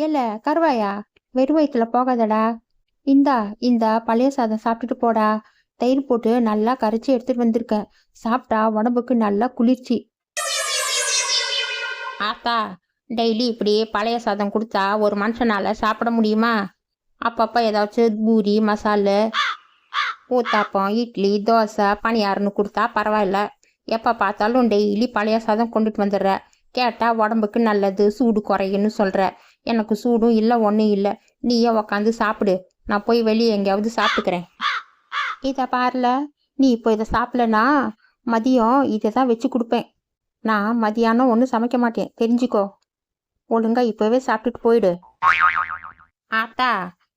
ஏல கருவாயா, வெறும் வயிற்றுல போகாதடா. இந்தா, இந்த பழைய சாதம் சாப்பிட்டுட்டு போடா. தயிர் போட்டு நல்லா கரைச்சி எடுத்துட்டு வந்திருக்கேன். சாப்பிட்டா உடம்புக்கு நல்லா குளிர்ச்சி. ஆத்தா, டெய்லி இப்படி பழைய சாதம் கொடுத்தா ஒரு மனுஷனால சாப்பிட முடியுமா? அப்பப்போ ஏதாச்சும் பூரி மசாலு ஊத்தாப்பம் இட்லி தோசை பணியாரன்னு கொடுத்தா பரவாயில்ல. எப்போ பார்த்தாலும் டெய்லி பழைய சாதம் கொண்டுட்டு வந்துடுற. கேட்டால் உடம்புக்கு நல்லது சூடு குறையுன்னு சொல்கிற. எனக்கு சூடும் இல்லை ஒன்றும் இல்லை. நீயே உக்காந்து சாப்பிடு. நான் போய் வெளியே எங்கேயாவது சாப்பிட்டுக்கிறேன். இதை பாருல, நீ இப்போ இதை சாப்பிடலனா மதியம் இதை தான் வச்சு கொடுப்பேன். நான் மதியானம் ஒன்றும் சமைக்க மாட்டேன், தெரிஞ்சுக்கோ. ஒழுங்கா இப்போவே சாப்பிட்டுட்டு போயிடு. ஆத்தா,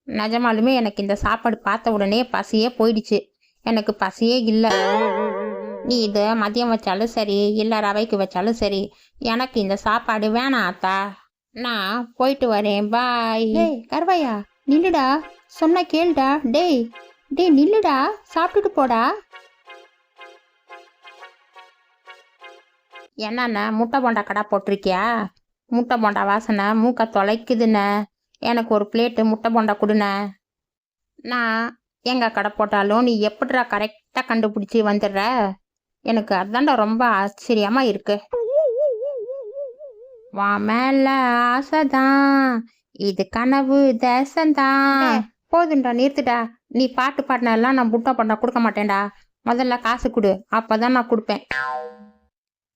நிஜமாலுமே எனக்கு இந்த சாப்பாடு பார்த்த உடனே பசியே போயிடுச்சு. எனக்கு பசியே இல்லை. நீ இது மதியம் வச்சாலும் சரி இல்லை ரவைக்கு வச்சாலும் சரி, எனக்கு இந்த சாப்பாடு வேணாம் ஆத்தா. நான் போயிட்டு வரேன், பாய். டேய் கருவாயா, நில்லுடா. சொன்ன கேளுடா. டேய் டேய் நில்லுடா, சாப்பிட்டுட்டு போடா. என்னண்ணா முட்டை போண்டா கடை போட்டிருக்கியா? முட்டை போண்டா வாசனை மூக்க தொலைக்குதுண்ணே. எனக்கு ஒரு பிளேட்டு முட்டை போண்டா கொடுண்ணே. நான் எங்கே கடை போட்டாலும் நீ எப்படிடா கரெக்டாக கண்டுபிடிச்சி வந்துடுற? எனக்கு அதான்டா ரொம்ப ஆச்சரியமா இருக்கு. வா மேல ஆசைதான், இது கனவு தேசந்தான். போதுண்டா, நிறுத்துடா. நீ பாட்டு பாடினெல்லாம் நான் முட்டை போண்டா கொடுக்க மாட்டேன்டா. முதல்ல காசு கொடு, அப்பதான் நான் கொடுப்பேன்.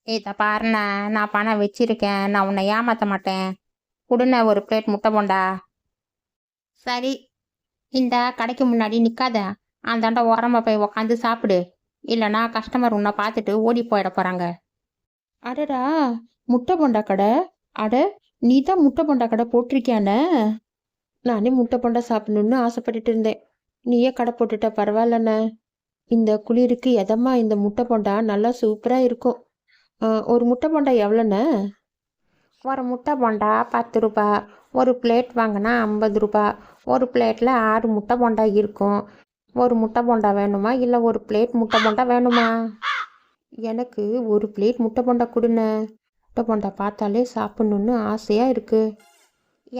இதை பாருண்ணா, நான் பணம் வச்சிருக்கேன், நான் உன்னை ஏமாற்ற மாட்டேன். கொடுண்ண ஒரு பிளேட் முட்டை போண்டா. சரி, இந்த கடைக்கு முன்னாடி நிற்காத, அந்தாண்ட ஓரமாக போய் உக்காந்து சாப்பிடு. இல்லைனா கஸ்டமர் உன்னை பார்த்துட்டு ஓடி போயிட போகிறாங்க. அடடா, முட்டை போண்டா கடை. அட, நீ தான் முட்டை போண்டா கடை போட்டிருக்கியானே. நானே முட்டை போண்டா சாப்பிடணுன்னு ஆசைப்பட்டுட்டு இருந்தேன். நீயே கடை போட்டுட்ட, பரவாயில்லண்ணே. இந்த குளிருக்கு எதமா இந்த முட்டை போண்டா நல்லா சூப்பராக இருக்கும். ஒரு முட்டை போண்டா எவ்வளோண்ணே? ஒரு முட்டை போண்டா 10 ரூபா. ஒரு பிளேட் வாங்கினா 50 ரூபா. ஒரு பிளேட்டில் 6 முட்டை போண்டா இருக்கும். ஒரு முட்டை போண்டா வேணுமா இல்லை ஒரு பிளேட் முட்டை போண்டா வேணுமா? எனக்கு ஒரு பிளேட் முட்டை போண்டா கொடுண்ணே. முட்டை போண்டா பார்த்தாலே சாப்பிட்ணுன்னு ஆசையாக இருக்குது.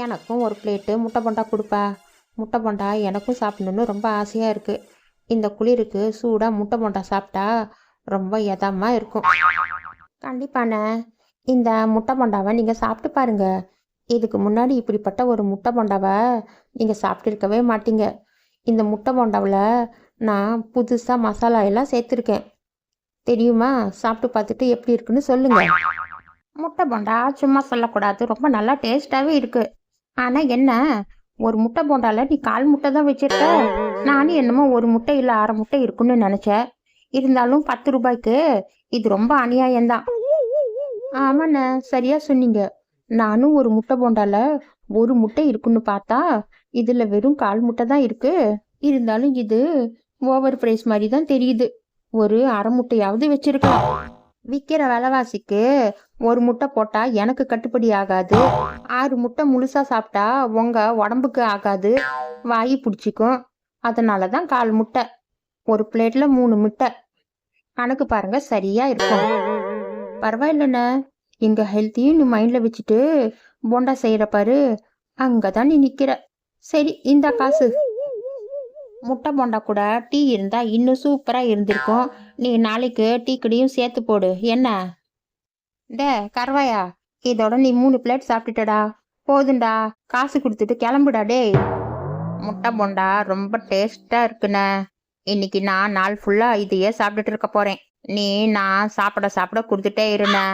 எனக்கும் ஒரு பிளேட்டு முட்டை போண்டா கொடுப்பா. முட்டை போண்டா எனக்கும் சாப்பிட்ணுன்னு ரொம்ப ஆசையாக இருக்குது. இந்த குளிருக்கு சூடாக முட்டை போண்டா சாப்பிட்டா ரொம்ப இதமாக இருக்கும். கண்டிப்பாண்ணே, இந்த முட்டை போண்டாவை நீங்கள் சாப்பிட்டு பாருங்க. இதுக்கு முன்னாடி இப்படிப்பட்ட ஒரு முட்டை போண்டாவை நீங்கள் சாப்பிட்டுருக்கவே மாட்டீங்க. இந்த முட்டை போண்டாவில் நான் புதுசாக மசாலா எல்லாம் சேர்த்துருக்கேன், தெரியுமா? சாப்பிட்டு பார்த்துட்டு எப்படி இருக்குன்னு சொல்லுங்க. முட்டை போண்டா சும்மா சொல்லக்கூடாது, ரொம்ப நல்லா டேஸ்டாகவே இருக்குது. ஆனால் என்ன, ஒரு முட்டை போண்டாவில் நீ 1/4 முட்டை தான் வச்சுருக்க. நானும் என்னமோ ஒரு முட்டை இல்லை 1/2 முட்டை இருக்குன்னு நினச்சேன். இருந்தாலும் 10 ரூபாய்க்கு இது ரொம்ப அநியாயம்தான். ஆமாண்ணே, சரியா சொன்னீங்க. நானும் ஒரு முட்டை போண்டால ஒரு முட்டை இருக்குன்னு பார்த்தா இதில் வெறும் 1/4 முட்டை தான் இருக்கு. இருந்தாலும் இது ஓவர் ப்ரைஸ் மாதிரி தான் தெரியுது. ஒரு 1/2 முட்டையாவது வச்சிருக்கலாம். விற்கிற விலைவாசிக்கு ஒரு முட்டை போட்டால் எனக்கு கட்டுப்படி ஆகாது. 6 முட்டை முழுசாக சாப்பிட்டா உங்கள் உடம்புக்கு ஆகாது, வாய் பிடிச்சிக்கும். அதனால தான் 1/4 முட்டை. ஒரு பிளேட்டில் 3 முட்டை. கணக்கு பாருங்க, சரியா இருக்கும். பரவாயில்லண்ணே, எங்கள் ஹெல்த்தையும் நீ மைண்டில் வச்சுட்டு போண்டா செய்கிற பாரு, அங்கே தான் நீ நிற்கிற. சரி, இந்த காசு. முட்டை போண்டா கூட டீ இருந்தால் இன்னும் சூப்பராக இருந்திருக்கும். நீ நாளைக்கு டீ கடையும் சேர்த்து போடு, என்ன? டே கருவாயா, இதோட நீ 3 பிளேட் சாப்பிட்டுட்டடா. போதுண்டா, காசு கொடுத்துட்டு கிளம்புடா. டே, முட்டை போண்டா ரொம்ப டேஸ்ட்டாக இருக்குண்ணே. இன்னைக்கு நான் நாள் ஃபுல்லாக இதையே சாப்பிட்டுட்டு இருக்க போகிறேன். நீ நான் சாப்பிட சாப்பிட கொடுத்துட்டே இருண்ணே.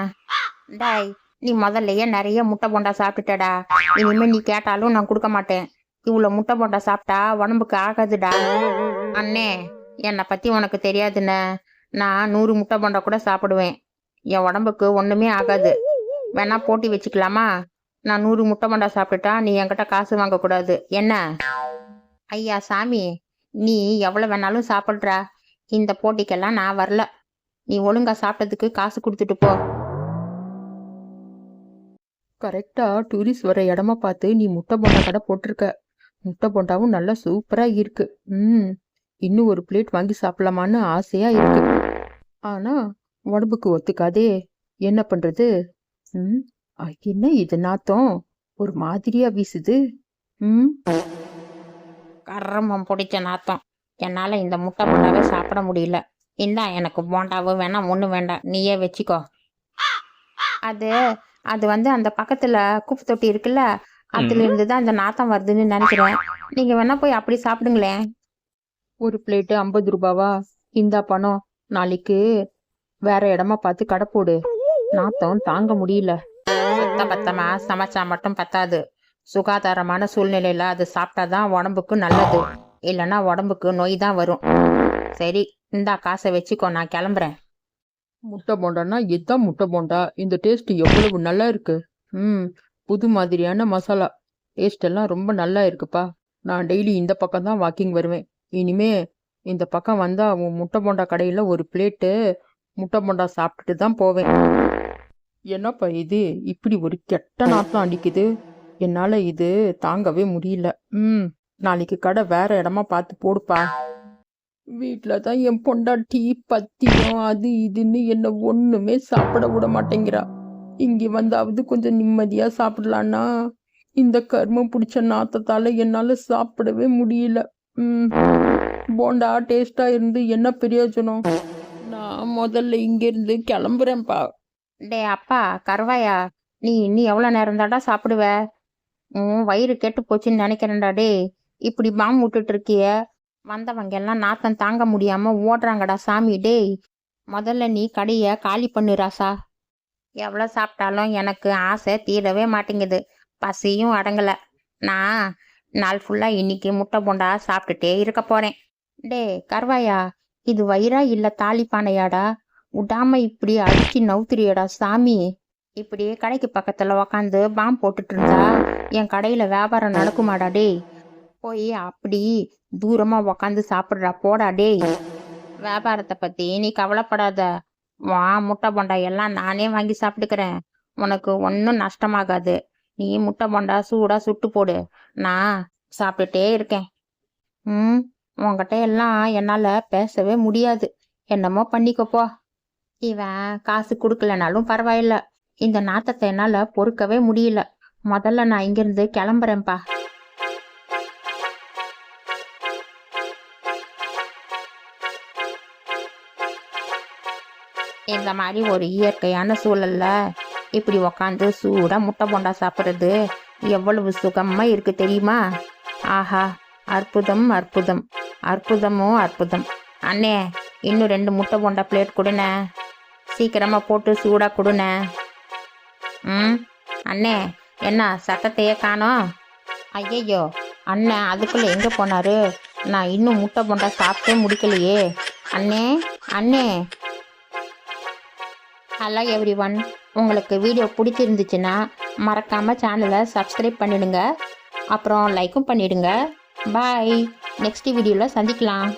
டாய், நீ முதல்லையே நிறைய முட்டை போண்டா சாப்பிட்டுட்டடா. இனிமேல் நீ கேட்டாலும் நான் கொடுக்க மாட்டேன். இவ்வளோ முட்டை போண்டா சாப்பிட்டா உடம்புக்கு ஆகாதுடா. அண்ணே, என்னை பற்றி உனக்கு தெரியாதுண்ணே. நான் 100 முட்டை போண்டா கூட சாப்பிடுவேன். என் உடம்புக்கு ஒன்றுமே ஆகாது. வேணா போட்டி வச்சுக்கலாமா? நான் 100 முட்டை போண்டா சாப்பிட்டுட்டா நீ என்கிட்ட காசு வாங்கக்கூடாது, என்ன? ஐயா சாமி, நீ எவ்வளோ வேணாலும் சாப்பிட்றா. இந்த போட்டிக்கெல்லாம் நான் வரல. நீ ஒழுங்கா சாப்பிட்டதுக்கு காசு கொடுத்துட்டு போ. கரெக்டாக டூரிஸ்ட் வர இடமா பார்த்து நீ முட்டை போண்டா கடை போட்டிருக்க. முட்டை போண்டாவும் நல்லா சூப்பராக இருக்கு. இன்னும் ஒரு பிளேட் வாங்கி சாப்பிடலாமான்னு ஆசையாக இருக்கு. ஆனால் உடம்புக்கு ஒத்துக்காதே. என்ன பண்ணுறது? என்ன இது நாத்தம்? ஒரு மாதிரியா வீசுது. ம் கர்மம் பிடிச்ச நாத்தம். என்னால் இந்த முட்டை போண்டாவே சாப்பிட முடியல. இந்தா எனக்கு போண்டாவும் வேணாம் ஒன்றும் வேண்டாம், நீயே வச்சுக்கோ. அது அது வந்து அந்த பக்கத்தில் குப்பை தொட்டி இருக்குல்ல, அதுலேருந்து தான் அந்த நாத்தம் வருதுன்னு நினைக்கிறேன். நீங்கள் வேணா போய் அப்படி சாப்பிடுங்களேன். ஒரு பிளேட்டு 50 ரூபாவா? இந்தா பணம். நாளைக்கு வேற இடமா பார்த்து கடை போடு. நாத்தம் தாங்க முடியல. பத்தமா சமைச்சா மட்டும் பத்தாது. சுகாதாரமான சூழ்நிலையில் அது சாப்பிட்டாதான் உடம்புக்கு நல்லது. இல்லைன்னா உடம்புக்கு நோய் தான் வரும். சரி, இந்தா காசை வச்சுக்கோ, நான் கிளம்புறேன். முட்டை போண்டான்னா இதுதான் முட்டை போண்டா. இந்த டேஸ்ட் எவ்வளவு நல்லா இருக்கு. புது மாதிரியான மசாலா. டேஸ்ட் எல்லாம் ரொம்ப நல்லா இருக்குப்பா. நான் டெய்லி இந்த பக்கம் தான் வாக்கிங் வருவேன். இனிமே இந்த பக்கம் வந்தா உன் முட்டை போண்டா கடையில் ஒரு பிளேட்டு முட்டை போண்டா சாப்பிட்டுட்டு தான் போவேன். என்னப்பா இது இப்படி ஒரு கெட்ட நாத்தம் அடிக்குது. என்னால் இது தாங்கவே முடியல. நாளைக்கு கடை வேற இடமா பார்த்து போடுப்பா. வீட்டில் தான் என் பொண்டாட்டி பத்தியம் அது இதுன்னு என்ன ஒன்றுமே சாப்பிட விட மாட்டேங்கிறா. இங்கே வந்தாவது கொஞ்சம் நிம்மதியாக சாப்பிடலான்னா இந்த கர்மம் பிடிச்ச நாத்தத்தால் என்னால் சாப்பிடவே முடியல. போண்டா டேஸ்டாக இருந்து என்ன பிரயோஜனம்? நான் முதல்ல இங்கேருந்து கிளம்புறேன்ப்பா. டே அப்பா கருவாயா, நீ இன்னும் எவ்வளோ நேரம் தாண்டா சாப்பிடுவ? வயிறு கெட்டு போச்சுன்னு நினைக்கிறேன்டா. டே இப்படி பாம்பு விட்டுட்டு இருக்கிய, வந்தவங்க எல்லாம் நாத்தம் தாங்க முடியாம ஓடுறாங்கடா சாமி. டேய் முதல்ல நீ கடையை காலி பண்ணு ராசா. எவ்வளோ சாப்பிட்டாலும் எனக்கு ஆசை தீரவே மாட்டேங்குது. பசியும் அடங்கலை. நான் நாள் ஃபுல்லாக இன்னைக்கு முட்டை போண்டா சாப்பிட்டுட்டே இருக்க போகிறேன். டே கருவாயா, இது வயிறா இல்லை தாலிப்பானையாடா? விடாம இப்படி அடிச்சு நவுத்துறியடா சாமி. இப்படியே கடைக்கு பக்கத்தில் உக்காந்து பாம்பு போட்டுட்டு இருந்தா என் கடையில் வியாபாரம் நடக்குமாடா? டேய் போய் அப்படி தூரமாக உக்காந்து சாப்பிட்றா போடா. டேய் வியாபாரத்தை பற்றி நீ கவலைப்படாத. வா முட்டை போண்டா எல்லாம் நானே வாங்கி சாப்பிட்டுக்கிறேன். உனக்கு ஒன்றும் நஷ்டமாகாது. நீ முட்டை போண்டா சூடாக சுட்டு போடு, நான் சாப்பிட்டுட்டே இருக்கேன். உங்ககிட்ட எல்லாம் என்னால் பேசவே முடியாது. என்னமோ பண்ணிக்கப்போ. இவன் காசு கொடுக்கலனாலும் பரவாயில்ல, இந்த நாத்தத்தை என்னால் பொறுக்கவே முடியல. முதல்ல நான் இங்கிருந்து கிளம்புறேன்ப்பா. இந்த மாதிரி ஒரு இயற்கையான சூழல்ல இப்படி உக்காந்து சூடா முட்டை போண்டா சாப்பிட்றது எவ்வளவு சுகமா இருக்கு தெரியுமா? ஆஹா, அற்புதம் அற்புதம், அற்புதமோ அற்புதம். அண்ணே இன்னும் 2 முட்டை போண்டா பிளேட் கொடுண்ணே, சீக்கிரமா போட்டு சூடா கொடுண்ணே. அண்ணே என்ன சத்தத்தையே காணோம்? ஐயையோ அண்ணன் அதுக்குள்ள எங்க போனாரு? நான் இன்னும் முட்டை போண்டா சாப்பிட்டே முடிக்கலையே. அண்ணே அண்ணே. ஹலோ எவ்ரிவன், உங்களுக்கு வீடியோ பிடிச்சிருந்துச்சுன்னா மறக்காமல் சேனலை சப்ஸ்கிரைப் பண்ணிடுங்க, அப்புறம் லைக்கும் பண்ணிடுங்க. பாய், நெக்ஸ்ட் வீடியோவில் சந்திக்கலாம்.